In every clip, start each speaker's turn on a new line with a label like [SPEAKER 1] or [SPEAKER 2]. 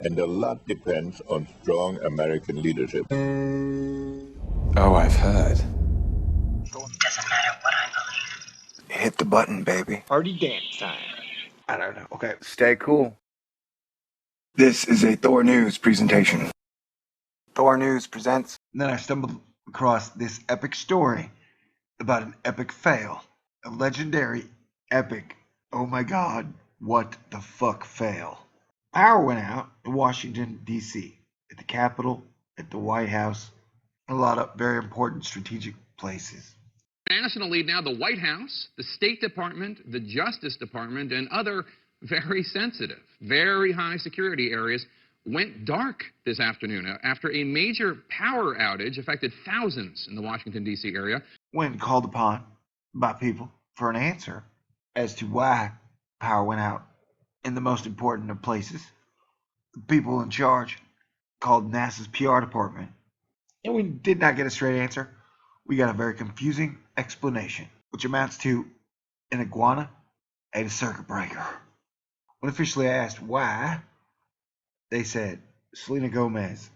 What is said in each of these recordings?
[SPEAKER 1] And a lot depends on strong American leadership.
[SPEAKER 2] Oh, I've heard.
[SPEAKER 3] Doesn't matter what I believe.
[SPEAKER 2] Hit the button, baby.
[SPEAKER 4] Party dance time.
[SPEAKER 2] I don't know. Okay, stay cool. This is a Thor News presentation. Thor News presents.
[SPEAKER 5] And then I stumbled across this epic story about an epic fail. A legendary, epic, oh my god, what the fuck fail. Power went out in Washington, D.C., at the Capitol, at the White House, a lot of very important strategic places.
[SPEAKER 6] Nationally now, the White House, the State Department, the Justice Department, and other very sensitive, very high security areas went dark this afternoon after a major power outage affected thousands in the Washington, D.C. area.
[SPEAKER 5] When called upon by people for an answer as to why power went out in the most important of places, the people in charge called NASA's PR department. And we did not get a straight answer. We got a very confusing explanation, which amounts to an iguana ate a circuit breaker. When officially asked why, they said Selena Gomez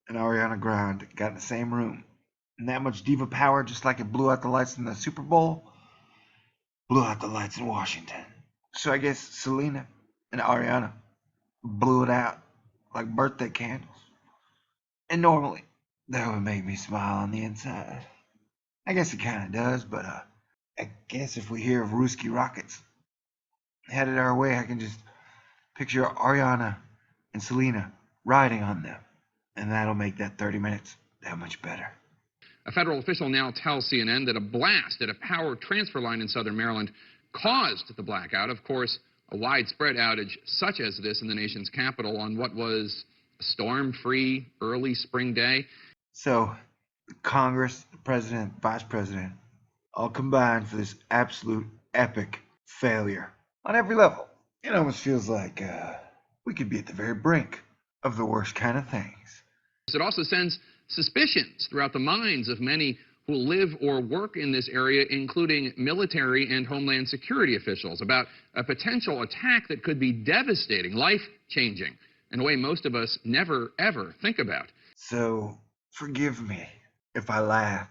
[SPEAKER 5] and Ariana Grande got in the same room. And that much diva power, just like it blew out the lights in the Super Bowl, blew out the lights in Washington. So I guess Selena and Ariana blew it out like birthday candles. And normally, that would make me smile on the inside. I guess it kind of does, but I guess if we hear of Ruski rockets headed our way, I can just picture Ariana and Selena riding on them. And that'll make that 30 minutes that much better.
[SPEAKER 6] A federal official now tells CNN that a blast at a power transfer line in southern Maryland caused the blackout. Of course, a widespread outage such as this in the nation's capital on what was a storm-free early spring day.
[SPEAKER 5] So, Congress, the president, vice president, all combined for this absolute epic failure on every level. It almost feels like we could be at the very brink of the worst kind of things.
[SPEAKER 6] It also sends suspicions throughout the minds of many who live or work in this area, including military and homeland security officials, about a potential attack that could be devastating, life-changing, in a way most of us never, ever think about.
[SPEAKER 5] So, forgive me if I laugh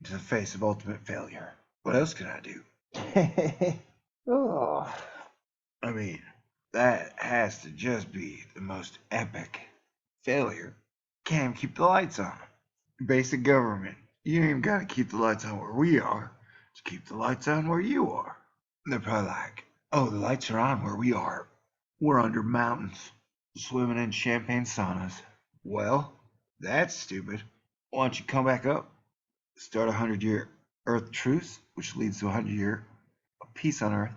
[SPEAKER 5] into the face of ultimate failure. What else could I do? Oh, I mean, that has to just be the most epic failure. Can't even keep the lights on. Basic government. You ain't even gotta keep the lights on where we are. Just keep the lights on where you are. And they're probably like, oh, the lights are on where we are. We're under mountains, swimming in champagne saunas. Well, that's stupid. Why don't you come back up, start a 100-year Earth truce, which leads to a 100-year of peace on Earth.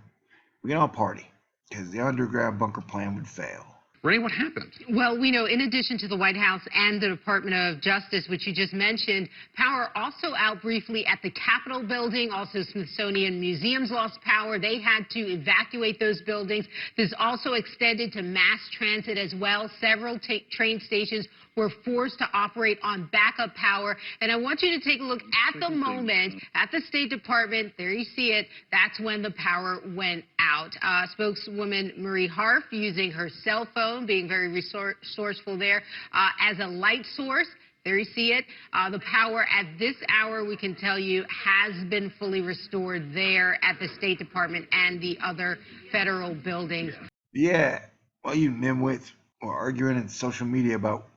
[SPEAKER 5] We can all party, because the underground bunker plan would fail.
[SPEAKER 6] Ray, what happened?
[SPEAKER 7] Well, we know in addition to the White House and the Department of Justice, which you just mentioned, power also out briefly at the Capitol building. Also, Smithsonian Museums lost power. They had to evacuate those buildings. This also extended to mass transit as well. Several train stations were forced to operate on backup power. And I want you to take a look at the moment at the State Department. There you see it. That's when the power went out. Spokeswoman Marie Harf using her cell phone, being very resourceful there, as a light source. There you see it. The power at this hour, we can tell you, has been fully restored there at the State Department and the other federal buildings.
[SPEAKER 5] Yeah, while you nimwits were arguing in social media about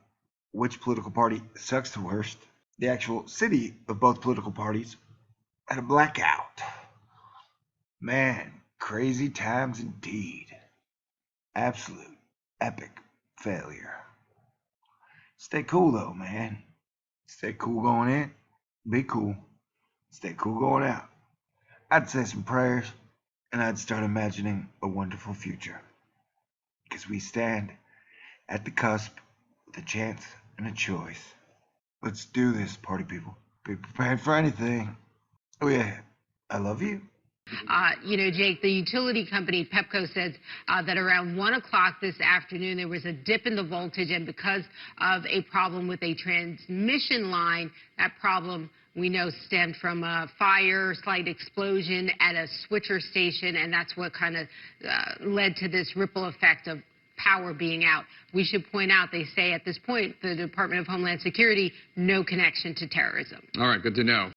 [SPEAKER 5] which political party sucks the worst, the actual city of both political parties had a blackout. Man, crazy times indeed. Absolute epic failure. Stay cool though, man. Stay cool going in, be cool. Stay cool going out. I'd say some prayers, and I'd start imagining a wonderful future. Because we stand at the cusp with a chance and a choice. Let's do this, party people. Be prepared for anything. Oh yeah, I love you.
[SPEAKER 7] You know, Jake, the utility company Pepco says that around 1 o'clock this afternoon there was a dip in the voltage, and because of a problem with a transmission line, that problem we know stemmed from a fire, slight explosion at a switcher station, and that's what kind of led to this ripple effect of power being out. We should point out, they say at this point, the Department of Homeland Security, no connection to terrorism.
[SPEAKER 6] All right, good to know.